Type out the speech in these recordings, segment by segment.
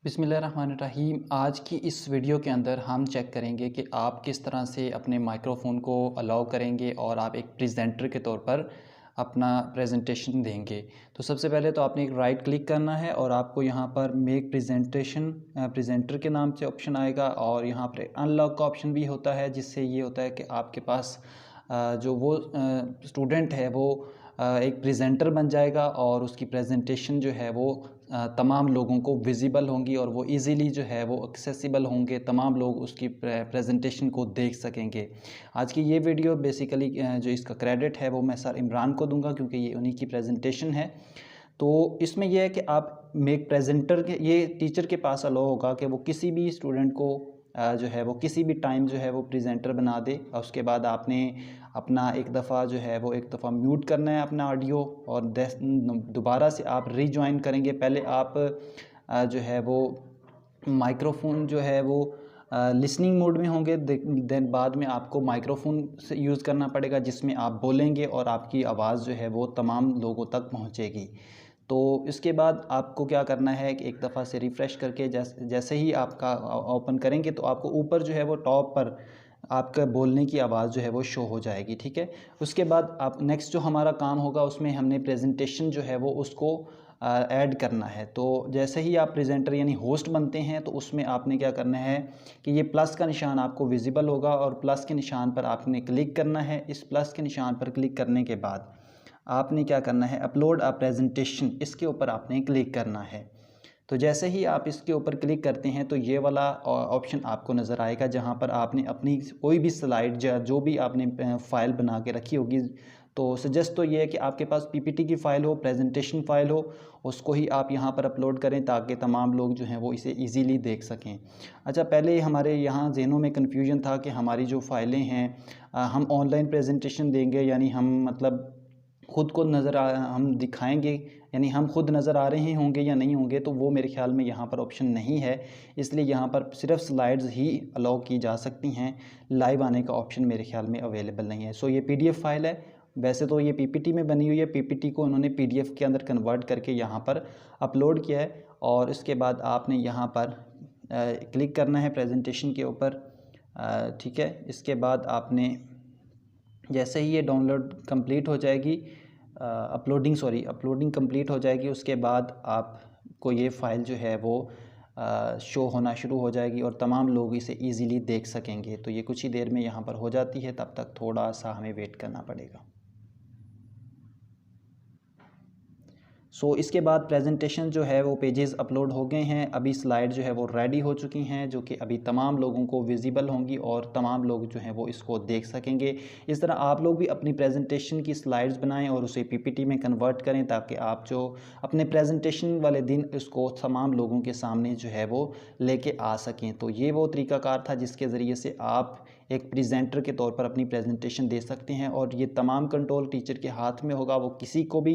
बिस्मिल्लाहिर्रहमानिर्रहीम। आज की इस वीडियो के अंदर हम चेक करेंगे कि आप किस तरह से अपने माइक्रोफ़ोन को अलाउ करेंगे और आप एक प्रेजेंटर के तौर पर अपना प्रेजेंटेशन देंगे। तो सबसे पहले तो आपने एक राइट क्लिक करना है और आपको यहाँ पर मेक प्रेजेंटेशन प्रेजेंटर के नाम से ऑप्शन आएगा और यहाँ पर अनलॉक का ऑप्शन भी होता है, जिससे ये होता है कि आपके पास जो वो स्टूडेंट है वो एक प्रेजेंटर बन जाएगा और उसकी प्रेजेंटेशन जो है वो तमाम लोगों को विजिबल होंगी और वो इजीली जो है वो एक्सेसिबल होंगे, तमाम लोग उसकी प्रेजेंटेशन को देख सकेंगे। आज की ये वीडियो बेसिकली जो इसका क्रेडिट है वो मैं सर इमरान को दूंगा, क्योंकि ये उन्हीं की प्रेजेंटेशन है। तो इसमें यह है कि आप मेक प्रेजेंटर के ये टीचर के पास अलाउ होगा कि वो किसी भी स्टूडेंट को जो है वो किसी भी टाइम जो है वो प्रेजेंटर बना दे। और उसके बाद आपने अपना एक दफ़ा जो है वो एक दफ़ा म्यूट करना है अपना ऑडियो और दोबारा से आप रीजॉइन करेंगे। पहले आप जो है वो माइक्रोफोन जो है वो लिसनिंग मोड में होंगे, देन बाद में आपको माइक्रोफोन से यूज़ करना पड़ेगा जिसमें आप बोलेंगे और आपकी आवाज़ जो है वो तमाम लोगों तक पहुंचेगी। तो इसके बाद आपको क्या करना है कि एक दफ़ा से रिफ़्रेश करके जैसे ही आपका ओपन करेंगे तो आपको ऊपर जो है वो टॉप पर आपका बोलने की आवाज़ जो है वो शो हो जाएगी, ठीक है। उसके बाद आप नेक्स्ट जो हमारा काम होगा उसमें हमने प्रेजेंटेशन जो है वो उसको ऐड करना है। तो जैसे ही आप प्रेजेंटर यानी होस्ट बनते हैं तो उसमें आपने क्या करना है कि ये प्लस का निशान आपको विजिबल होगा और प्लस के निशान पर आपने क्लिक करना है। इस प्लस के निशान पर क्लिक करने के बाद आपने क्या करना है, अपलोड अ प्रेजेंटेशन, इसके ऊपर आपने क्लिक करना है। तो जैसे ही आप इसके ऊपर क्लिक करते हैं तो ये वाला ऑप्शन आपको नज़र आएगा जहाँ पर आपने अपनी कोई भी स्लाइड जो भी आपने फ़ाइल बना के रखी होगी। तो सजेस्ट तो ये है कि आपके पास पीपीटी की फ़ाइल हो, प्रेजेंटेशन फ़ाइल हो, उसको ही आप यहाँ पर अपलोड करें ताकि तमाम लोग जो हैं वो इसे इजीली देख सकें। अच्छा, पहले हमारे यहाँ ज़हनों में कन्फ्यूजन था कि हमारी जो फ़ाइलें हैं हम ऑनलाइन प्रेजेंटेशन देंगे यानी हम मतलब खुद को हम दिखाएंगे, यानी हम खुद नज़र आ रहे होंगे या नहीं होंगे। तो वो मेरे ख़्याल में यहाँ पर ऑप्शन नहीं है, इसलिए यहाँ पर सिर्फ स्लाइड्स ही अलाउ की जा सकती हैं। लाइव आने का ऑप्शन मेरे ख़्याल में अवेलेबल नहीं है। सो ये पीडीएफ फाइल है, वैसे तो ये पीपीटी में बनी हुई है, पीपीटी को उन्होंने पीडीएफ के अंदर कन्वर्ट करके यहाँ पर अपलोड किया है। और इसके बाद आपने यहाँ पर क्लिक करना है प्रेजेंटेशन के ऊपर, ठीक है। इसके बाद आपने जैसे ही ये डाउनलोड कंप्लीट हो जाएगी, अपलोडिंग कंप्लीट हो जाएगी, उसके बाद आपको ये फ़ाइल जो है वो शो होना शुरू हो जाएगी और तमाम लोग इसे इजीली देख सकेंगे। तो ये कुछ ही देर में यहाँ पर हो जाती है, तब तक थोड़ा सा हमें वेट करना पड़ेगा। इसके बाद प्रेजेंटेशन जो है वो पेजेस अपलोड हो गए हैं। अभी स्लाइड जो है वो रेडी हो चुकी हैं, जो कि अभी तमाम लोगों को विजिबल होंगी और तमाम लोग जो हैं वो इसको देख सकेंगे। इस तरह आप लोग भी अपनी प्रेजेंटेशन की स्लाइड्स बनाएं और उसे पीपीटी में कन्वर्ट करें ताकि आप जो अपने प्रेजेंटेशन वाले दिन उसको तमाम लोगों के सामने जो है वो लेके आ सकें। तो ये वो तरीक़ाकार था जिसके ज़रिए से आप एक प्रेजेंटर के तौर पर अपनी प्रेजेंटेशन दे सकते हैं और ये तमाम कंट्रोल टीचर के हाथ में होगा। वो किसी को भी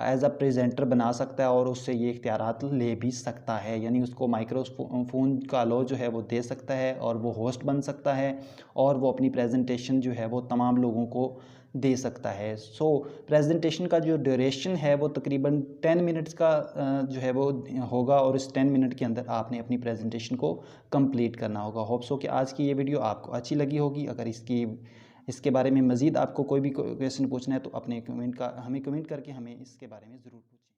एज अ प्रेजेंटर बना सकता है और उससे ये इख्तियारात ले भी सकता है, यानी उसको माइक्रोफोन का अलाउ जो है वो दे सकता है और वो होस्ट बन सकता है और वो अपनी प्रेजेंटेशन जो है वो तमाम लोगों को दे सकता है। प्रेजेंटेशन का जो ड्यूरेशन है वो तकरीबन 10 मिनट्स का जो है वो होगा और इस 10 मिनट के अंदर आपने अपनी प्रेजेंटेशन को कंप्लीट करना होगा। होप सो कि आज की ये वीडियो आपको अच्छी लगी होगी। अगर इसके बारे में मज़ीद आपको कोई भी क्वेश्चन पूछना है तो अपने हमें कमेंट करके हमें इसके बारे में ज़रूर पूछिए।